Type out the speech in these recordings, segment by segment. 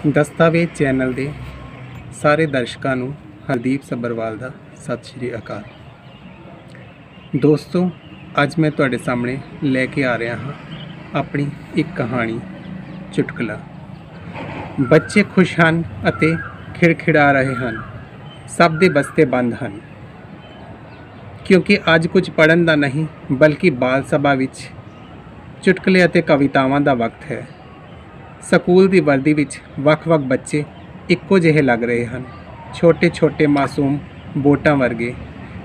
ਦਸਤਾਵੇਜ਼ ਚੈਨਲ ਦੇ ਸਾਰੇ ਦਰਸ਼ਕਾਂ ਨੂੰ ਹਰਦੀਪ ਸੱਭਰਵਾਲ ਦਾ ਸਤਿ ਸ਼੍ਰੀ ਅਕਾਲ। ਦੋਸਤੋ, ਅੱਜ ਮੈਂ ਤੁਹਾਡੇ ਸਾਹਮਣੇ ਲੈ ਕੇ ਆ ਰਿਹਾ ਹਾਂ ਆਪਣੀ ਇੱਕ ਕਹਾਣੀ ਚੁਟਕਲਾ। ਬੱਚੇ ਖੁਸ਼ ਹਨ ਅਤੇ ਖਿੜਖਿੜਾ ਰਹੇ ਹਨ, ਸਭ ਦੇ ਬਸਤੇ ਬੰਦ ਹਨ, ਕਿਉਂਕਿ ਅੱਜ ਕੁਝ ਪੜ੍ਹਨ ਦਾ ਨਹੀਂ ਬਲਕਿ ਬਾਲ ਸਭਾ ਵਿੱਚ ਚੁਟਕਲੇ ਅਤੇ ਕਵਿਤਾਵਾਂ ਦਾ ਵਕਤ ਹੈ। ਸਕੂਲ ਦੀ ਵਰਦੀ ਵਿੱਚ ਵੱਖ-ਵੱਖ ਬੱਚੇ ਇੱਕੋ ਜਿਹੇ ਲੱਗ ਰਹੇ ਹਨ, ਛੋਟੇ-ਛੋਟੇ ਮਾਸੂਮ ਬੋਟਾਂ ਵਰਗੇ,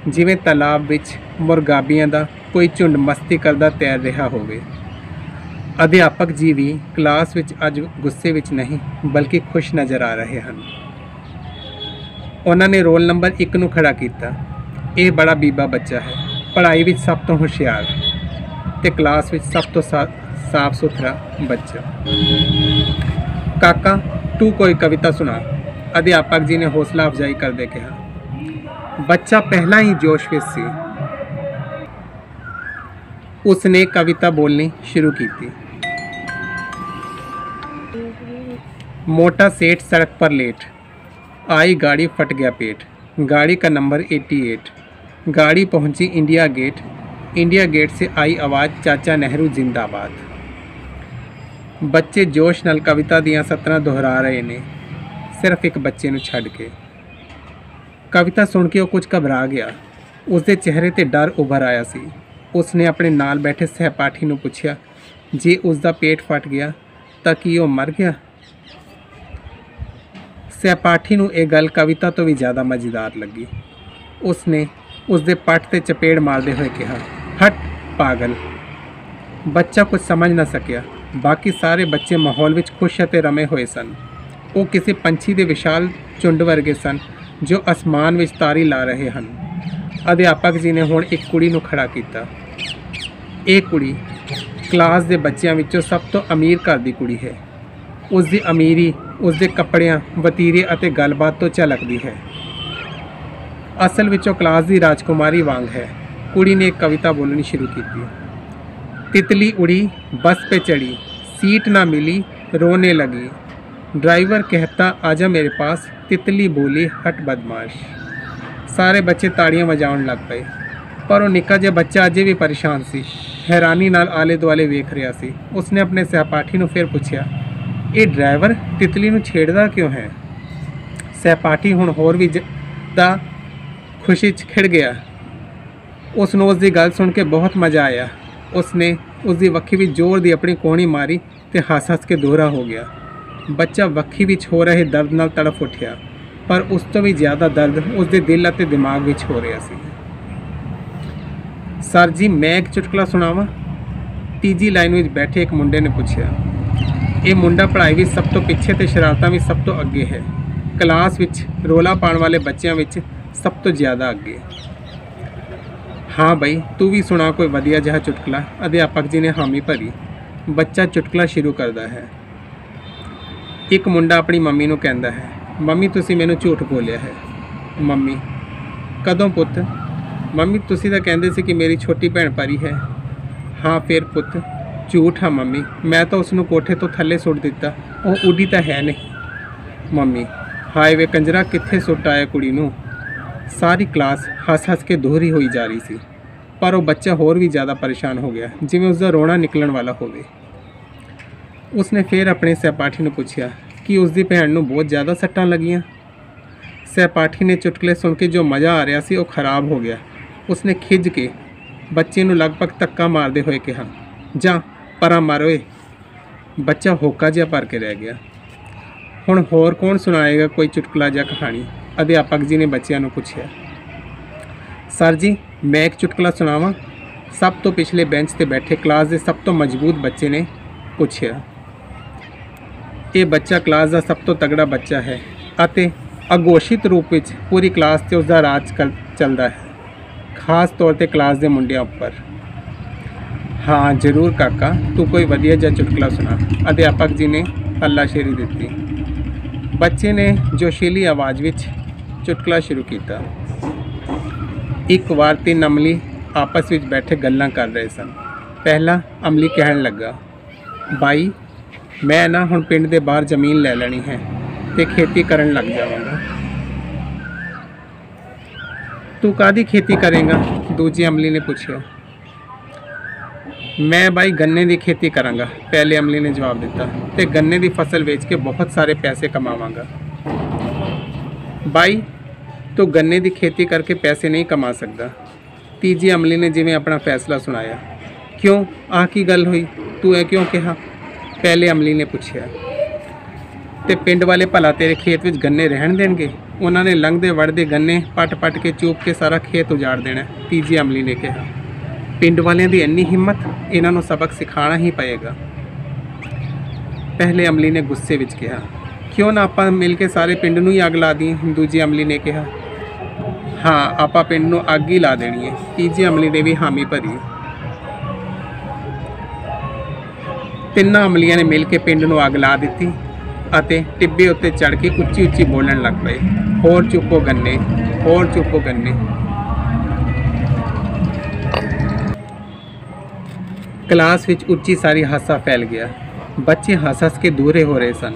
ਜਿਵੇਂ ਤਾਲਾਬ ਵਿੱਚ ਮੁਰਗਾਬੀਆਂ ਦਾ ਕੋਈ ਝੁੰਡ ਮਸਤੀ ਕਰਦਾ ਤੈਰ ਰਿਹਾ ਹੋਵੇ। ਅਧਿਆਪਕ ਜੀ ਵੀ ਕਲਾਸ ਵਿੱਚ ਅੱਜ ਗੁੱਸੇ ਵਿੱਚ ਨਹੀਂ ਬਲਕਿ ਖੁਸ਼ ਨਜ਼ਰ ਆ ਰਹੇ ਹਨ। ਉਹਨਾਂ ਨੇ ਰੋਲ ਨੰਬਰ 1 ਨੂੰ ਖੜਾ ਕੀਤਾ। ਇਹ ਬੜਾ ਬੀਬਾ ਬੱਚਾ ਹੈ, ਪੜ੍ਹਾਈ ਵਿੱਚ ਸਭ ਤੋਂ ਹੁਸ਼ਿਆਰ ਤੇ ਕਲਾਸ ਵਿੱਚ ਸਭ ਤੋਂ ਸਾਫ ਸੁਥਰਾ ਬੱਚਾ। ਕਾਕਾ, ਤੂੰ ਕੋਈ ਕਵਿਤਾ ਸੁਣਾ, ਅਧਿਆਪਕ ਜੀ ਨੇ ਹੌਸਲਾ ਅਫਜ਼ਾਈ ਕਰਦੇ ਕਿਹਾ। ਬੱਚਾ ਪਹਿਲਾਂ ਹੀ ਜੋਸ਼ ਵਿੱਚ ਸੀ। ਉਸਨੇ ਕਵਿਤਾ ਬੋਲਣੀ शुरू की थी। मोटा सेठ सड़क पर लेट, आई गाड़ी फट गया पेट, गाड़ी का नंबर 88, गाड़ी पहुंची इंडिया गेट, इंडिया गेट से आई आवाज़ चाचा नेहरू जिंदाबाद। ਬੱਚੇ ਜੋਸ਼ ਨਾਲ ਕਵਿਤਾ ਦੀਆਂ ਸਤਰਾਂ ਦੁਹਰਾ ਰਹੇ ਨੇ, ਸਿਰਫ ਇੱਕ ਬੱਚੇ ਨੂੰ ਛੱਡ ਕੇ। ਕਵਿਤਾ ਸੁਣ ਕੇ ਉਹ ਕੁਝ ਘਬਰਾ ਗਿਆ। ਉਸਦੇ ਚਿਹਰੇ ਤੇ ਡਰ ਉਭਰ ਆਇਆ ਸੀ। ਉਸਨੇ ਆਪਣੇ ਨਾਲ ਬੈਠੇ ਸਹਿਪਾਠੀ ਨੂੰ ਪੁੱਛਿਆ, ਜੇ ਉਸਦਾ ਪੇਟ ਫਟ ਗਿਆ ਤਾਂ ਕੀ ਉਹ ਮਰ ਗਿਆ? ਸਹਿਪਾਠੀ ਨੂੰ ਇਹ ਗੱਲ ਕਵਿਤਾ ਤੋਂ ਵੀ ਜ਼ਿਆਦਾ ਮਜ਼ੇਦਾਰ ਲੱਗੀ। ਉਸਨੇ ਉਸਦੇ ਪੱਟ ਤੇ ਚਪੇੜ ਮਾਰਦੇ ਹੋਏ ਕਿਹਾ, ਹਟ ਪਾਗਲ। ਬੱਚਾ ਕੁਝ ਸਮਝ ਨਾ ਸਕਿਆ। ਬਾਕੀ ਸਾਰੇ ਬੱਚੇ ਮਾਹੌਲ ਵਿੱਚ ਖੁਸ਼ ਅਤੇ ਰਮੇ ਹੋਏ ਸਨ। ਉਹ ਕਿਸੇ ਪੰਛੀ ਦੇ ਵਿਸ਼ਾਲ ਝੁੰਡ ਵਰਗੇ ਸਨ ਜੋ ਅਸਮਾਨ ਵਿੱਚ ਤਾਰੀ ਲਾ ਰਹੇ ਹਨ। ਅਧਿਆਪਕ ਜੀ ਨੇ ਹੁਣ ਇੱਕ ਕੁੜੀ ਨੂੰ ਖੜਾ ਕੀਤਾ। ਇਹ ਕੁੜੀ ਕਲਾਸ ਦੇ ਬੱਚਿਆਂ ਵਿੱਚੋਂ ਸਭ ਤੋਂ ਅਮੀਰ ਘਰ ਦੀ ਕੁੜੀ ਹੈ। ਉਸ ਦੀ ਅਮੀਰੀ ਉਸਦੇ ਕੱਪੜਿਆਂ, ਵਤੀਰੇ ਅਤੇ ਗੱਲਬਾਤ ਤੋਂ ਝਲਕਦੀ ਹੈ। ਅਸਲ ਵਿੱਚ ਉਹ ਕਲਾਸ ਦੀ ਰਾਜਕੁਮਾਰੀ ਵਾਂਗ ਹੈ। ਕੁੜੀ ਨੇ ਇੱਕ ਕਵਿਤਾ ਬੋਲਣੀ ਸ਼ੁਰੂ ਕੀਤੀ। तितली उड़ी, बस पे चढ़ी, सीट ना मिली, रोने लगी, ड्राइवर कहता आजा मेरे पास, तितली बोली हट बदमाश। ਸਾਰੇ ਬੱਚੇ ਤਾੜੀਆਂ ਵਜਾਉਣ ਲੱਗ ਪਏ, ਪਰ ਉਹ ਨਿੱਕਾ ਜਿਹਾ ਬੱਚਾ ਅਜੇ ਵੀ ਪਰੇਸ਼ਾਨ ਸੀ, ਹੈਰਾਨੀ ਨਾਲ ਆਲੇ ਦੁਆਲੇ ਵੇਖ ਰਿਹਾ ਸੀ। ਉਸਨੇ ਆਪਣੇ ਸਹਿਪਾਠੀ ਨੂੰ ਫਿਰ ਪੁੱਛਿਆ, ਇਹ ਡਰਾਈਵਰ ਤਿਤਲੀ ਨੂੰ ਛੇੜਦਾ ਕਿਉਂ ਹੈ? ਸਹਿਪਾਠੀ ਹੁਣ ਹੋਰ ਵੀ ਜ਼ਿਆਦਾ ਖੁਸ਼ੀ 'ਚ ਖਿੜ ਗਿਆ। ਉਸ ਨੂੰ ਉਸ ਦੀ ਗੱਲ ਸੁਣ ਕੇ ਬਹੁਤ ਮਜ਼ਾ ਆਇਆ। ਉਸਨੇ ਉਸਦੀ ਵੱਖੀ ਵਿੱਚ ਜ਼ੋਰ ਦੀ ਆਪਣੀ ਕੋਹਣੀ ਮਾਰੀ ਤੇ ਹੱਸ-ਹੱਸ ਕੇ ਦੋਹਰਾ ਹੋ ਗਿਆ। ਬੱਚਾ ਵੱਖੀ ਵਿੱਚ ਹੋ ਰਹੇ ਦਰਦ ਨਾਲ ਤੜਫ ਉੱਠਿਆ, ਪਰ ਉਸ ਤੋਂ ਵੀ ਜ਼ਿਆਦਾ ਦਰਦ ਉਸਦੇ ਦਿਲ ਅਤੇ ਦਿਮਾਗ ਵਿੱਚ ਹੋ ਰਿਹਾ ਸੀ। ਸਰ ਜੀ, ਮੈਂ ਇੱਕ ਚੁਟਕਲਾ ਸੁਣਾਵਾਂ? ਤੀਜੀ ਲਾਈਨ ਵਿੱਚ ਬੈਠੇ ਇੱਕ ਮੁੰਡੇ ਨੇ ਪੁੱਛਿਆ। ਇਹ ਮੁੰਡਾ ਪੜ੍ਹਾਈ ਵਿੱਚ ਸਭ ਤੋਂ ਪਿੱਛੇ ਤੇ ਸ਼ਰਾਰਤਾਂ ਵਿੱਚ ਸਭ ਤੋਂ ਅੱਗੇ ਹੈ। ਕਲਾਸ ਵਿੱਚ ਰੋਲਾ ਪਾਉਣ ਵਾਲੇ ਬੱਚਿਆਂ ਵਿੱਚ ਸਭ ਤੋਂ ਜ਼ਿਆਦਾ ਅੱਗੇ। हाँ भाई, तू भी सुना कोई वधिया जिहा चुटकला। अध्यापक जी ने हामी भरी। बच्चा चुटकला शुरू करता है। एक मुंडा अपनी मम्मी नूं कहंदा है, मम्मी तुसी मैनूं झूठ बोलिया है। मम्मी, कदों पुत्त? मम्मी, तुसी तां कहंदे सी कि मेरी छोटी भैण परी है। हाँ फिर पुत्त? झूठ हाँ मम्मी, मैं तो उसनूं कोठे तो थल्ले सुट दिता, वो उड़ी तां है नहीं। मम्मी, हाय वे कंजरा, कित्थे सुट आया कुड़ी नूं? सारी क्लास हस-हस के दोहरी होई जा रही सी, पर वो बच्चा होर भी ज़्यादा परेशान हो गया, जिवें उसका रोना निकलण वाला होवे। उसने फिर अपने सहपाठी नूं पुछया कि उसकी भैन नूं बहुत ज़्यादा सट्टां लगियां। सहपाठी ने चुटकले सुन के जो मज़ा आ रहा सी वो खराब हो गया। उसने खिज के बच्चे नूं लगभग धक्का मारदे होए कहा, जा परां मार ओए। बच्चा होका जिहा भर के रह गया। हुण होर कौन सुनाएगा कोई चुटकला या कहानी? अध्यापक जी ने बच्चों को पूछा। सर जी, मैं एक चुटकला सुनावां? सब तो पिछले बेंच ते बैठे क्लास के सब तो मजबूत बच्चे ने पूछा। ये बच्चा क्लास का सब तो तगड़ा बच्चा है अते अघोषित रूप में पूरी क्लास से उसका राज चलता है, खास तौर पर क्लास के मुंडियां उपर। हाँ जरूर काका, तू कोई वधिया जिहा चुटकला सुना। अध्यापक जी ने हल्लाशेरी दी। बच्चे ने जोशीली आवाज़ में चुटकला शुरू किया। एक बार 3 अमली आपस में बैठे गल्लां कर रहे सन। पहला अमली कहन लगा, बाई मैं ना हुण पिंड दे बाहर ज़मीन लै लैनी है ते खेती करन लग जावांगा। तू कादी खेती करेगा? दूजी अमली ने पूछा। मैं बाई गन्ने की खेती करांगा, पहले अमली ने जवाब दिता, ते गन्ने की फसल बेच के बहुत सारे पैसे कमावांगा। बाई तू गन्ने की खेती करके पैसे नहीं कमा सकता, तीजी अमली ने जिवें अपना फैसला सुनाया। क्यों, आ की गल हुई? तू ऐ क्यों कहा? पहले अमली ने पूछा। ते पिंड वाले भला तेरे खेत विच गन्ने रहन देणगे? उन्होंने लंघदे वड़दे गन्ने पट पट के चूप के सारा खेत उजाड़ देना, तीजी अमली ने कहा। पिंड वालियां दी इन्नी हिम्मत, इन्हां नूं सबक सिखाना ही पएगा, पहले अमली ने गुस्से विच कहा। क्यों ना आपां मिल के सारे पिंड नूं ही अग ला दी, दूजी अमली ने कहा। हाँ, आपां पिंड नूं अग ही ला देनी है, तीजी अमली ने भी हामी भरी। तिन्नां अमलियां ने मिल के पिंड नूं अग ला दित्ती ਅਤੇ ਟਿੱਬੇ ਉੱਤੇ ਚੜ ਕੇ ਉੱਚੀ ਉੱਚੀ ਬੋਲਣ ਲੱਗ ਪਏ। ਹੋਰ ਚੁੱਪੋ ਗੰਨੇ, ਹੋਰ ਚੁੱਪੋ ਗੰਨੇ। ਕਲਾਸ ਵਿੱਚ ਉੱਚੀ ਸਾਰੀ ਹਾਸਾ ਫੈਲ ਗਿਆ। ਬੱਚੇ ਹੱਸ-ਹੱਸ ਕੇ ਦੂਰੇ ਹੋ ਰਹੇ ਸਨ।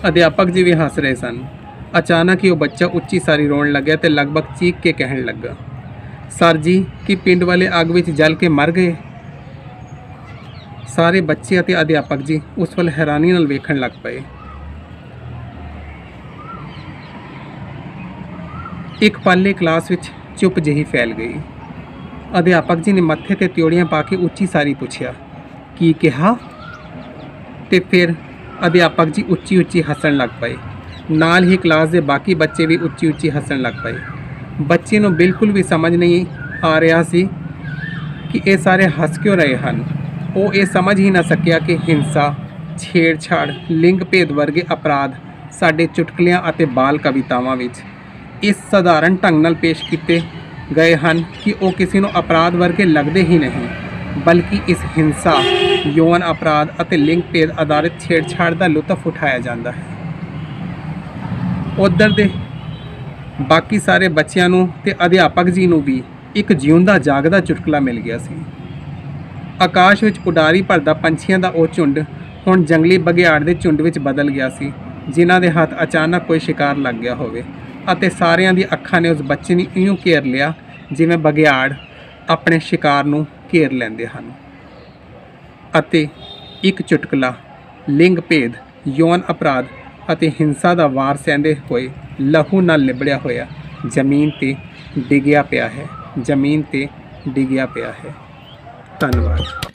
ਅਧਿਆਪਕ ਜੀ ਵੀ ਹੱਸ ਰਹੇ ਸਨ। ਅਚਾਨਕ ਹੀ ਉਹ ਬੱਚਾ ਉੱਚੀ ਸਾਰੀ ਰੋਣ ਲੱਗਿਆ ਤੇ ਲਗਭਗ ਚੀਕ ਕੇ ਕਹਿਣ ਲੱਗਾ, ਸਰ ਜੀ ਕੀ ਪਿੰਡ ਵਾਲੇ ਅੱਗ ਵਿੱਚ ਜਲ ਕੇ ਮਰ ਗਏ? ਸਾਰੇ ਬੱਚੇ ਅਤੇ ਅਧਿਆਪਕ ਜੀ ਉਸ ਵੱਲ ਹੈਰਾਨੀ ਨਾਲ ਵੇਖਣ ਲੱਗ ਪਏ। एक पाले क्लास विच चुप जही फैल गई। अध्यापक जी ने मत्थे ते त्योड़ियां पा के उच्ची सारी पूछया, की कहा? ते फिर अध्यापक जी उच्ची उच्ची हसन लग पए। नाल ही क्लास के बाकी बच्चे भी उच्ची उच्ची हसन लग पए। बच्चे नूं बिल्कुल भी समझ नहीं आ रहा सी कि ये सारे हस क्यों रहे हैं। वो ये समझ ही ना सकिया कि हिंसा, छेड़छाड़, लिंग भेद वर्गे अपराध साडे चुटकुलियां अते बाल कवितावां विच इस सधारण ढंग नाल पेश किए गए हैं कि वो किसी को अपराध वर्गे लगते ही नहीं, बल्कि इस हिंसा, यौन अपराध और लिंग भेद आधारित छेड़छाड़ का लुत्फ उठाया जाता है। उधर दे बाकी सारे बच्चों नूं ते अध्यापक जी नूं भी एक जिउंदा जागदा चुटकुला मिल गया सी। आकाश विच उडारी भरदा पंछियां दा वो झुंड हुण जंगली बघियाड़ दे झुंड विच बदल गया सी, जिन्हां दे हत्थ अचानक कोई शिकार लग गया होवे ਅਤੇ ਸਾਰਿਆਂ ਦੀ ਅੱਖਾਂ ਨੇ ਉਸ ਬੱਚੇ ਨੂੰ ਇਉਂ ਘੇਰ ਲਿਆ ਜਿਵੇਂ ਬਘਿਆੜ ਆਪਣੇ ਸ਼ਿਕਾਰ ਨੂੰ ਘੇਰ ਲੈਂਦੇ ਹਨ। ਅਤੇ ਇੱਕ ਚੁਟਕਲਾ ਲਿੰਗ ਭੇਦ, ਯੌਨ ਅਪਰਾਧ ਅਤੇ ਹਿੰਸਾ ਦਾ ਵਾਰ ਸਹਿੰਦੇ ਹੋਏ ਲਹੂ ਨਾਲ ਲਿਬੜਿਆ ਹੋਇਆ ਜ਼ਮੀਨ ਤੇ ਡਿੱਗਿਆ ਪਿਆ ਹੈ, ਜ਼ਮੀਨ ਤੇ ਡਿੱਗਿਆ ਪਿਆ ਹੈ। ਧੰਨਵਾਦ।